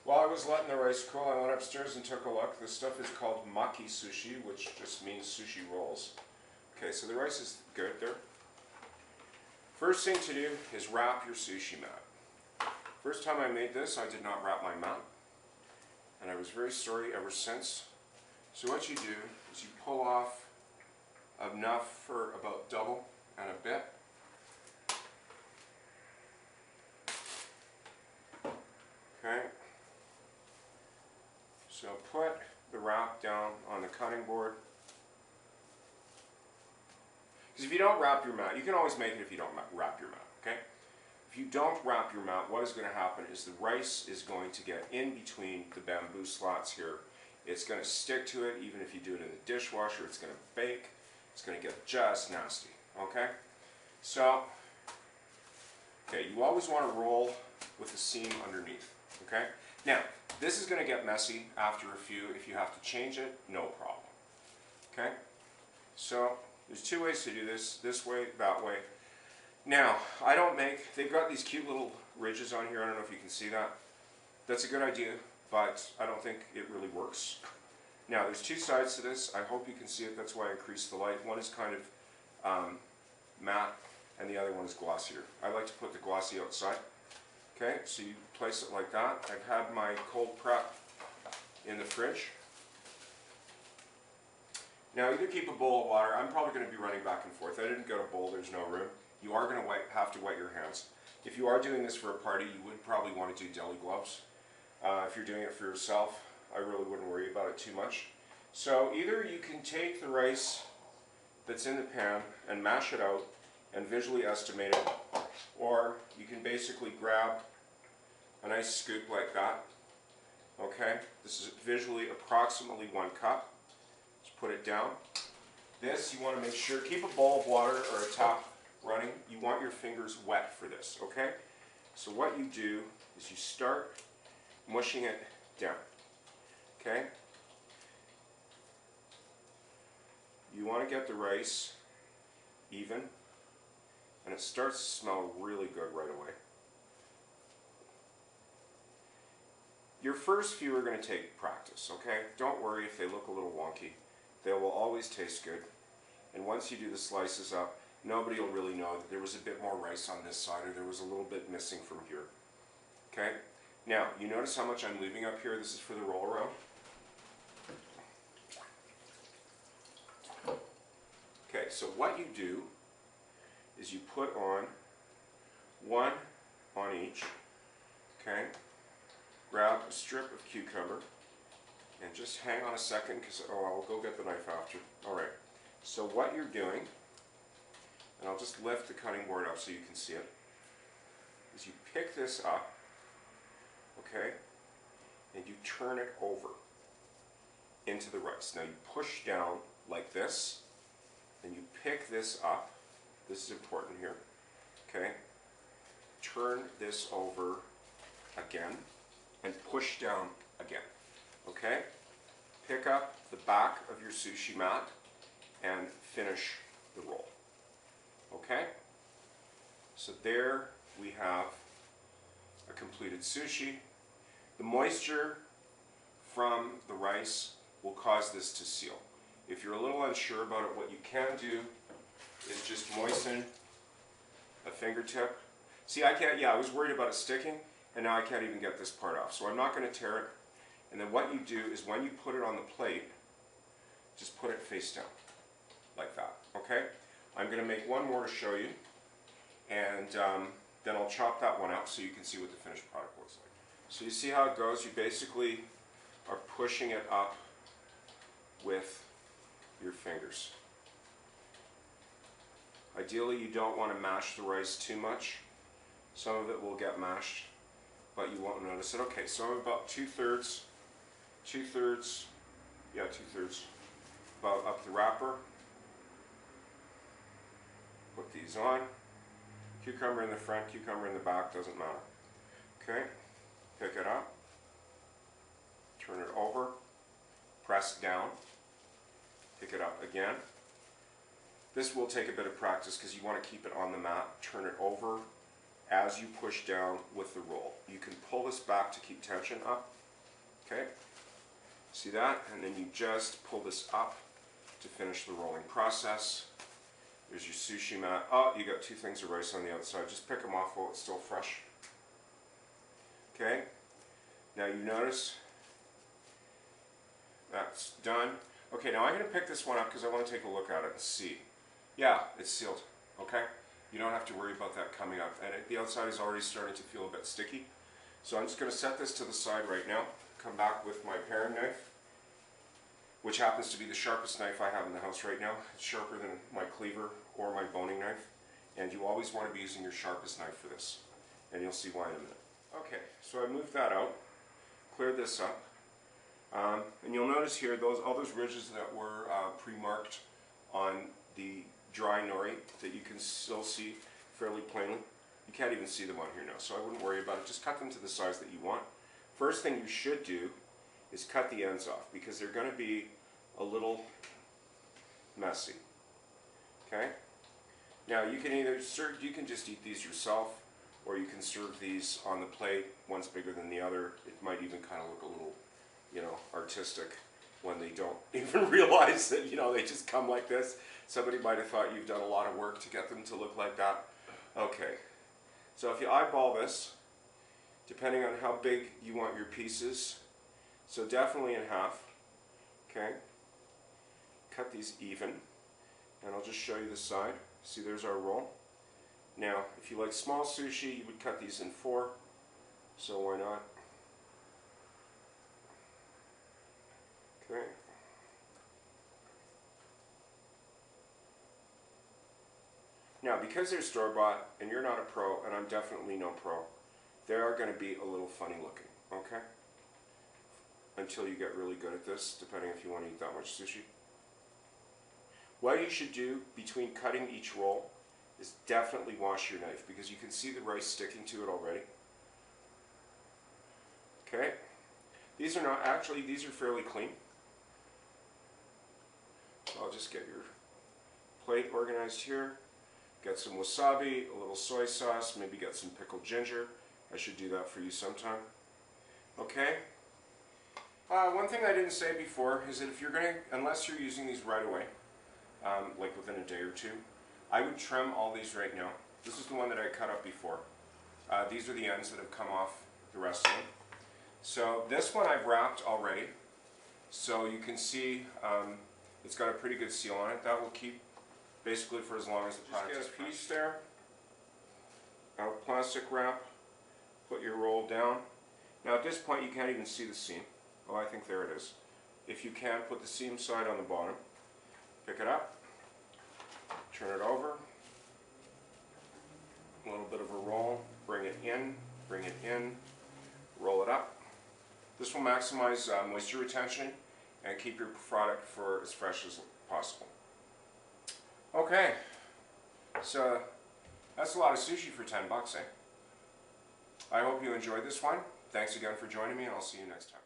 While I was letting the rice cool, I went upstairs and took a look. This stuff is called Maki Sushi, which just means sushi rolls. Okay, so the rice is good there. First thing to do is wrap your sushi mat. First time I made this, I did not wrap my mat, and I was very sorry ever since. So what you do is you pull off enough for about double and a bit. Okay. So put the wrap down on the cutting board. Because if you don't wrap your mat, you can always make it if you don't wrap your mat, okay? If you don't wrap your mat, what is going to happen is the rice is going to get in between the bamboo slots here. It's going to stick to it, even if you do it in the dishwasher, it's going to bake. It's going to get just nasty, okay? So, okay, you always want to roll with the seam underneath, okay? Now, this is going to get messy after a few. If you have to change it, no problem, okay? So, there's two ways to do this way, that way. Now, I don't make, they've got these cute little ridges on here, I don't know if you can see that. That's a good idea, but I don't think it really works. Now, there's two sides to this. I hope you can see it, that's why I increased the light. One is kind of matte, and the other one is glossier. I like to put the glossy outside. Okay, so you place it like that. I've had my cold prep in the fridge. Now, either keep a bowl of water. I'm probably going to be running back and forth. I didn't get a bowl, there's no room. You are going to have to wet your hands. If you are doing this for a party, you would probably want to do deli gloves. If you're doing it for yourself, I really wouldn't worry about it too much. So either you can take the rice that's in the pan and mash it out and visually estimate it, or you can basically grab a nice scoop like that. Okay, this is visually approximately 1 cup. Just put it down. This, you want to make sure, keep a bowl of water or a tap running. You want your fingers wet for this, okay? So what you do is you start mushing it down, okay? You want to get the rice even, and it starts to smell really good right away. Your first few are going to take practice, okay? Don't worry if they look a little wonky. They will always taste good. And once you do the slices up, nobody will really know that there was a bit more rice on this side or there was a little bit missing from here. Okay? Now, you notice how much I'm leaving up here? This is for the roll around. Okay, so what you do is you put on one on each, okay? Grab a strip of cucumber and just hang on a second because, I'll go get the knife after. Alright, so what you're doing, and I'll just lift the cutting board up so you can see it, is you pick this up, okay, and you turn it over into the rice. Now you push down like this, and you pick this up. This is important here, okay? Turn this over again and push down again, okay? Pick up the back of your sushi mat and finish the roll, okay? So there we have a completed sushi. The moisture from the rice will cause this to seal. If you're a little unsure about it, what you can do is just moisten a fingertip. See, I was worried about it sticking, and now I can't even get this part off. So I'm not going to tear it. And then what you do is when you put it on the plate, just put it face down, like that, okay? I'm going to make one more to show you, and then I'll chop that one up so you can see what the finished product looks like. So you see how it goes? You basically are pushing it up with your fingers. Ideally, you don't want to mash the rice too much. Some of it will get mashed, but you won't notice it. Okay, so I'm about two-thirds, about up the wrapper. Put these on. Cucumber in the front, cucumber in the back, doesn't matter. Okay, pick it up, turn it over, press down, pick it up again. This will take a bit of practice because you want to keep it on the mat. Turn it over as you push down with the roll. You can pull this back to keep tension up, Okay, see that? And then you just pull this up to finish the rolling process. There's your sushi mat. Oh, you got 2 things of rice on the outside. Just pick them off while it's still fresh. Okay, now you notice that's done. Okay, now I'm going to pick this one up because I want to take a look at it and see. Yeah, it's sealed. Okay, you don't have to worry about that coming up. And the outside is already starting to feel a bit sticky. So I'm just going to set this to the side right now. Come back with my paring knife, which happens to be the sharpest knife I have in the house right now. It's sharper than my cleaver or my boning knife. And you always want to be using your sharpest knife for this. And you'll see why in a minute. Okay, so I moved that out, cleared this up. And you'll notice here all those ridges that were pre-marked on the dry nori that you can still see fairly plainly. You can't even see them on here now, so I wouldn't worry about it. Just cut them to the size that you want. First thing you should do is cut the ends off because they're going to be a little messy. Okay? Now you can either you can just eat these yourself, or you can serve these on the plate. One's bigger than the other. It might even kind of look a little, you know, artistic when they don't even realize that, you know, they just come like this. Somebody might have thought you've done a lot of work to get them to look like that. Okay, so if you eyeball this, depending on how big you want your pieces, so definitely in half, okay? Cut these even, and I'll just show you the side. See, there's our roll. Now, if you like small sushi, you would cut these in 4, so why not? Okay. Now, because they're store-bought, and you're not a pro, and I'm definitely no pro, they are going to be a little funny looking, okay? Until you get really good at this, depending if you want to eat that much sushi. What you should do between cutting each roll is definitely wash your knife, because you can see the rice sticking to it already. Okay? These are not, actually, these are fairly clean. So I'll just get your plate organized here. Get some wasabi, a little soy sauce, maybe get some pickled ginger. I should do that for you sometime. Okay? One thing I didn't say before is that if you're going to, unless you're using these right away, like within a day or 2, I would trim all these right now. This is the one that I cut up before. These are the ends that have come off the rest of them. So this one I've wrapped already. So you can see it's got a pretty good seal on it. That will keep basically for as long as the product is fresh. Just get a piece there, out plastic wrap, put your roll down. Now at this point you can't even see the seam. Oh, I think there it is. If you can, put the seam side on the bottom. Pick it up, turn it over, a little bit of a roll, bring it in, roll it up. This will maximize moisture retention and keep your product for as fresh as possible. Okay, so that's a lot of sushi for 10 bucks, eh? I hope you enjoyed this one. Thanks again for joining me, and I'll see you next time.